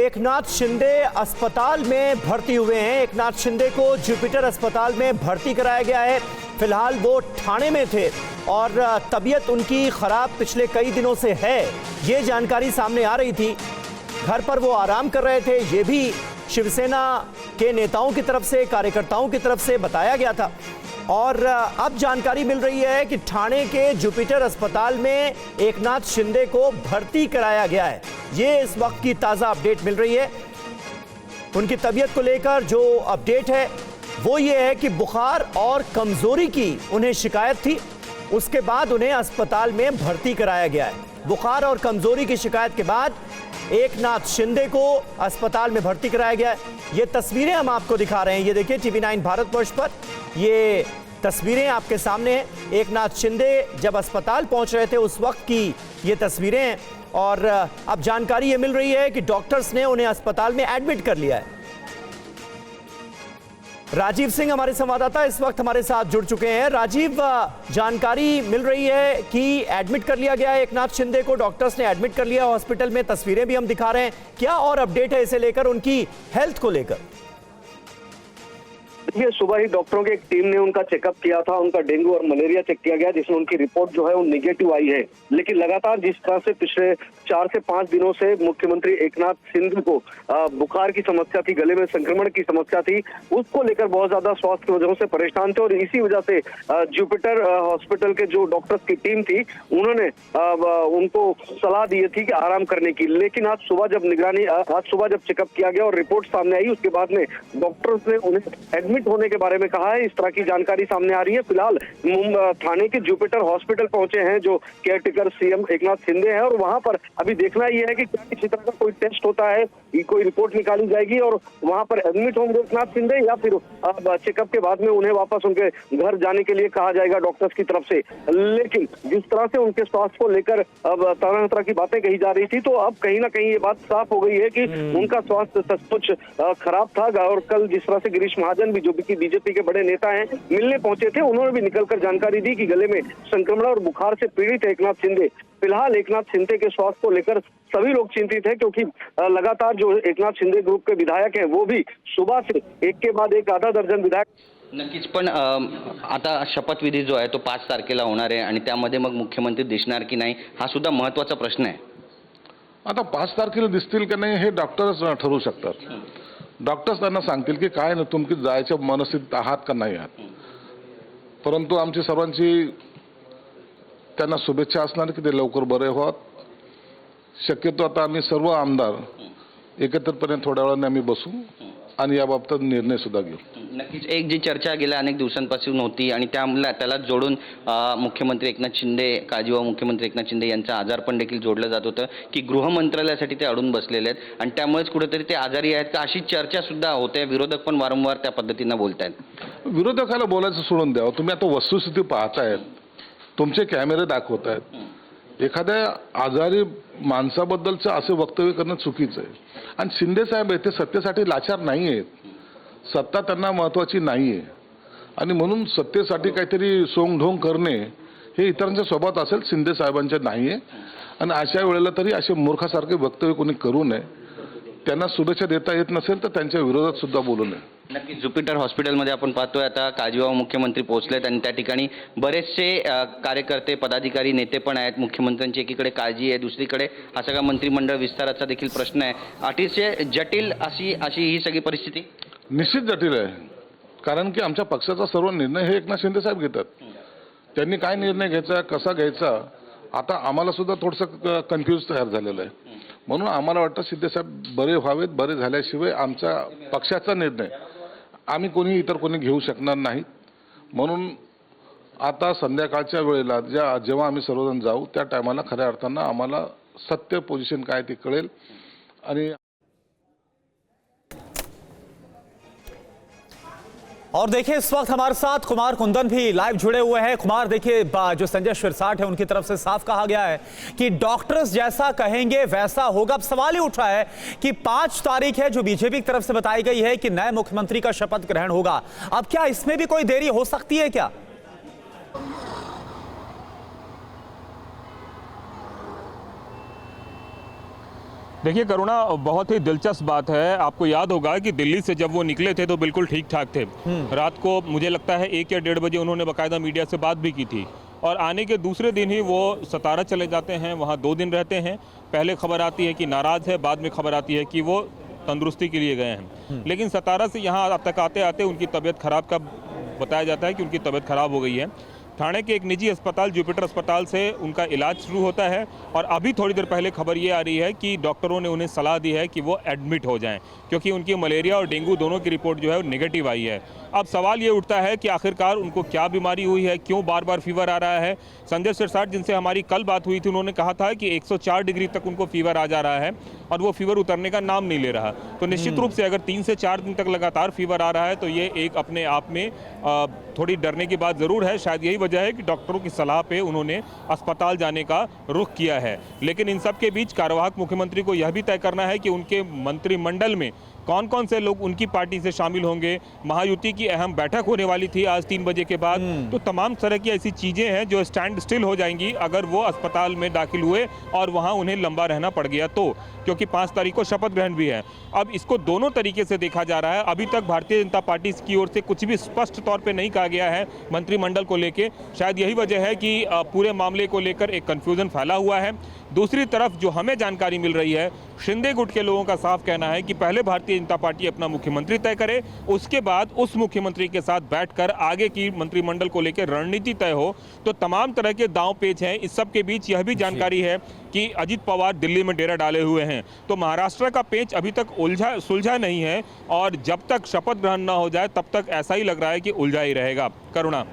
एकनाथ शिंदे अस्पताल में भर्ती हुए हैं। एकनाथ शिंदे को जुपिटर अस्पताल में भर्ती कराया गया है। फिलहाल वो ठाणे में थे और तबीयत उनकी खराब पिछले कई दिनों से है, ये जानकारी सामने आ रही थी। घर पर वो आराम कर रहे थे, ये भी शिवसेना के नेताओं की तरफ से, कार्यकर्ताओं की तरफ से बताया गया था। और अब जानकारी मिल रही है कि ठाणे के जुपिटर अस्पताल में एकनाथ शिंदे को भर्ती कराया गया है। ये इस वक्त की ताज़ा अपडेट मिल रही है। उनकी तबीयत को लेकर जो अपडेट है वो ये है कि बुखार और कमजोरी की उन्हें शिकायत थी, उसके बाद उन्हें अस्पताल में भर्ती कराया गया है। बुखार और कमजोरी की शिकायत के बाद एकनाथ शिंदे को अस्पताल में भर्ती कराया गया है। ये तस्वीरें हम आपको दिखा रहे हैं, ये देखिए TV9 भारतवर्ष पर ये तस्वीरें आपके सामने हैं। एकनाथ शिंदे जब अस्पताल पहुंच रहे थे उस वक्त की ये तस्वीरें हैं और अब जानकारी ये मिल रही है कि डॉक्टर्स ने उन्हें अस्पताल में एडमिट कर लिया है। राजीव सिंह हमारे संवाददाता इस वक्त हमारे साथ जुड़ चुके हैं। राजीव, जानकारी मिल रही है कि एडमिट कर लिया गया है एकनाथ शिंदे को, डॉक्टर्स ने एडमिट कर लिया हॉस्पिटल में, तस्वीरें भी हम दिखा रहे हैं। क्या और अपडेट है इसे लेकर, उनकी हेल्थ को लेकर? देखिए, सुबह ही डॉक्टरों की एक टीम ने उनका चेकअप किया था, उनका डेंगू और मलेरिया चेक किया गया, जिसमें उनकी रिपोर्ट जो है वो निगेटिव आई है। लेकिन लगातार जिस तरह से पिछले 4 से 5 दिनों से मुख्यमंत्री एकनाथ शिंदे को बुखार की समस्या थी, गले में संक्रमण की समस्या थी, उसको लेकर बहुत ज्यादा स्वास्थ्य की वजहों से परेशान थे और इसी वजह से जुपिटर हॉस्पिटल के जो डॉक्टर्स की टीम थी उन्होंने उनको सलाह दी थी कि आराम करने की। लेकिन आज सुबह जब चेकअप किया गया और रिपोर्ट सामने आई, उसके बाद में डॉक्टर्स ने उन्हें एडमिट होने के बारे में कहा है। इस तरह की जानकारी सामने आ रही है। फिलहाल थाने के जुपिटर हॉस्पिटल पहुंचे हैं जो केयरटेकर सीएम एकनाथ शिंदे हैं और वहां पर अभी देखना यह है कि क्या किसी तरह का कोई टेस्ट होता है, कोई रिपोर्ट निकाली जाएगी और वहां पर एडमिट होंगे एकनाथ शिंदे, या फिर चेकअप के बाद में उन्हें वापस उनके घर जाने के लिए कहा जाएगा डॉक्टर्स की तरफ से। लेकिन जिस तरह से उनके स्वास्थ्य को लेकर अब तरह तरह की बातें कही जा रही थी, तो अब कहीं ना कहीं ये बात साफ हो गई है कि उनका स्वास्थ्य सचमुच खराब था। और कल जिस तरह से गिरीश महाजन भी, जो कि बीजेपी के बड़े नेता हैं, मिलने पहुंचे थे, उन्होंने भी निकलकर जानकारी दी कि गले में संक्रमण और बुखार से पीड़ित है एकनाथ शिंदे। फिलहाल एकनाथ शिंदे के स्वास्थ्य को लेकर सभी लोग चिंतित हैं, क्योंकि लगातार जो एकनाथ शिंदे ग्रुप के विधायक हैं वो भी सुबह से एक के बाद एक आधा दर्जन विधायक। नक्कीच, पण आता शपथविधी जो आहे तो 5 तारखेला होणार आहे आणि त्यामध्ये मग मुख्यमंत्री दिसणार की नाही हा सुद्धा महत्त्वाचा प्रश्न आहे। आता 5 तारखेला दिसतील की नाही हे डॉक्टरच ठरवू शकतात। डॉक्टर्स त्यांना सांगतील की काय ना तुम्ही जायच्या मनस्थितीत आहात का नाही आहात। परंतु आमची सर्वांची त्यांना शुभेच्छा असणार की ते लवकर बरे व्हावेत। शक्यतो आता आम्ही सर्व आमदार एकत्रितपणे थोड्या वेळाने आम्ही बसू आणि याबाबत निर्णय सुद्धा घेऊ। नक्कीच, एक जी चर्चा गेल्या अनेक दिवसांपासून होती आणि त्याला जोडून मुख्यमंत्री एकनाथ शिंदे, काळजीवाहू मुख्यमंत्री एकनाथ शिंदे यांचा आजारपण देखील जोडलं जात होतं की गृह मंत्रालयासाठी ते अडून बसलेले आहेत आणि त्यामुळेच कुठेतरी ते आजारी आहेत का, अशी चर्चा सुद्धा होते। विरोधक पण वारंवार त्या पद्धतीनं बोलतायत। विरोधकाला बोलायचं सोडून द्यावं, तुम्ही आता वस्तुस्थिती पाहतायत, तुमचे कॅमेरे दाखवतायत। एखाद्या आजारी माणसाबद्दलचं असे वक्तव्य करणं चुकीचं आहे आणि शिंदे साहेब ते सत्तेसाठी लाचार नाही आहेत, सत्ता त्यांना महत्त्वाची नाही आहे आणि म्हणून सत्तेसाठी काहीतरी सोंगढोंग करणे हे इतरांच्या स्वभावात असेल, शिंदे साहेबांचे नाही आहे। आणि अशा वेळेला तरी असे मूर्खासारखे वक्तव्य कोणी करू नये। त्यांना शुभेच्छा देता येत नसेल तर त्यांच्या विरोधात सुद्धा बोलू नये। नक्की, जुपिटर हॉस्पिटलमध्ये आपण पाहतोय आता काळजीवाहू मुख्यमंत्री पोहोचलेत आणि त्या ठिकाणी बरेचसे कार्यकर्ते, पदाधिकारी, नेते पण आहेत। मुख्यमंत्र्यांची एकीकडे काळजी आहे, दुसरीकडे हा सगळा मंत्रिमंडळ विस्ताराचा देखील प्रश्न आहे। अतिशय जटिल अशी ही सगळी परिस्थिती निश्चित जटिल आहे, कारण की आमच्या पक्षाचा सर्व निर्णय हे एकनाथ शिंदे साहेब घेतात। त्यांनी काय निर्णय घ्यायचा, कसा घ्यायचा, आता आम्हाला सुद्धा थोडंसं कन्फ्यूज तयार झालेलं आहे। म्हणून आम्हाला वाटतं शिंदे साहेब बरे व्हावेत, बरे झाल्याशिवाय आमच्या पक्षाचा निर्णय आम्ही कोणी इतर कोणी घेऊ शकणार नाहीत। म्हणून आता संध्याकाळच्या वेळेला जेव्हा आम्ही सर्वजण जाऊ त्या टायमाला खऱ्या अर्थानं आम्हाला सत्य पोझिशन काय ते कळेल। आणि और देखिए इस वक्त हमारे साथ कुमार कुंदन भी लाइव जुड़े हुए हैं। कुमार, देखिए जो संजय शिरसाट है उनकी तरफ से साफ कहा गया है कि डॉक्टर्स जैसा कहेंगे वैसा होगा। अब सवाल ही उठ रहा है कि 5 तारीख है जो बीजेपी की तरफ से बताई गई है कि नए मुख्यमंत्री का शपथ ग्रहण होगा। अब क्या इसमें भी कोई देरी हो सकती है क्या? देखिए करुणा, बहुत ही दिलचस्प बात है। आपको याद होगा कि दिल्ली से जब वो निकले थे तो बिल्कुल ठीक ठाक थे। रात को मुझे लगता है 1 या 1:30 बजे उन्होंने बाकायदा मीडिया से बात भी की थी, और आने के दूसरे दिन ही वो सतारा चले जाते हैं, वहाँ 2 दिन रहते हैं। पहले खबर आती है कि नाराज़ है, बाद में खबर आती है कि वो तंदुरुस्ती के लिए गए हैं। लेकिन सतारा से यहाँ अब तक आते आते उनकी तबीयत खराब का बताया जाता है कि उनकी तबीयत खराब हो गई है। ठाणे के एक निजी अस्पताल जुपिटर अस्पताल से उनका इलाज शुरू होता है, और अभी थोड़ी देर पहले खबर ये आ रही है कि डॉक्टरों ने उन्हें सलाह दी है कि वो एडमिट हो जाएं, क्योंकि उनकी मलेरिया और डेंगू दोनों की रिपोर्ट जो है वो नेगेटिव आई है। अब सवाल ये उठता है कि आखिरकार उनको क्या बीमारी हुई है, क्यों बार बार फीवर आ रहा है। संजय सिरसाट जिनसे हमारी कल बात हुई थी, उन्होंने कहा था कि 104 डिग्री तक उनको फीवर आ जा रहा है और वो फीवर उतरने का नाम नहीं ले रहा। तो निश्चित रूप से अगर 3 से 4 दिन तक लगातार फीवर आ रहा है तो ये एक अपने आप में थोड़ी डरने की बात ज़रूर है। शायद यही वजह है कि डॉक्टरों की सलाह पे उन्होंने अस्पताल जाने का रुख किया है। लेकिन इन सब के बीच कार्यवाहक मुख्यमंत्री को यह भी तय करना है कि उनके मंत्रिमंडल में कौन कौन से लोग उनकी पार्टी से शामिल होंगे। महायुति की अहम बैठक होने वाली थी आज 3 बजे के बाद। तो तमाम तरह की ऐसी चीज़ें हैं जो स्टैंड स्टिल हो जाएंगी अगर वो अस्पताल में दाखिल हुए और वहाँ उन्हें लंबा रहना पड़ गया तो, क्योंकि 5 तारीख को शपथ ग्रहण भी है। अब इसको दोनों तरीके से देखा जा रहा है। अभी तक भारतीय जनता पार्टी की ओर से कुछ भी स्पष्ट तौर पर नहीं कहा गया है मंत्रिमंडल को लेकर। शायद यही वजह है कि पूरे मामले को लेकर एक कन्फ्यूजन फैला हुआ है। दूसरी तरफ जो हमें जानकारी मिल रही है, शिंदे गुट के लोगों का साफ कहना है कि पहले भारतीय जनता पार्टी अपना मुख्यमंत्री तय करे, उसके बाद उस मुख्यमंत्री के साथ बैठकर आगे की मंत्रिमंडल को लेकर रणनीति तय हो। तो तमाम तरह के दांव पेच हैं। इस सब के बीच यह भी जानकारी है कि अजित पवार दिल्ली में डेरा डाले हुए हैं। तो महाराष्ट्र का पेच अभी तक सुलझा नहीं है, और जब तक शपथ ग्रहण न हो जाए तब तक ऐसा ही लग रहा है कि उलझा ही रहेगा। करुणा।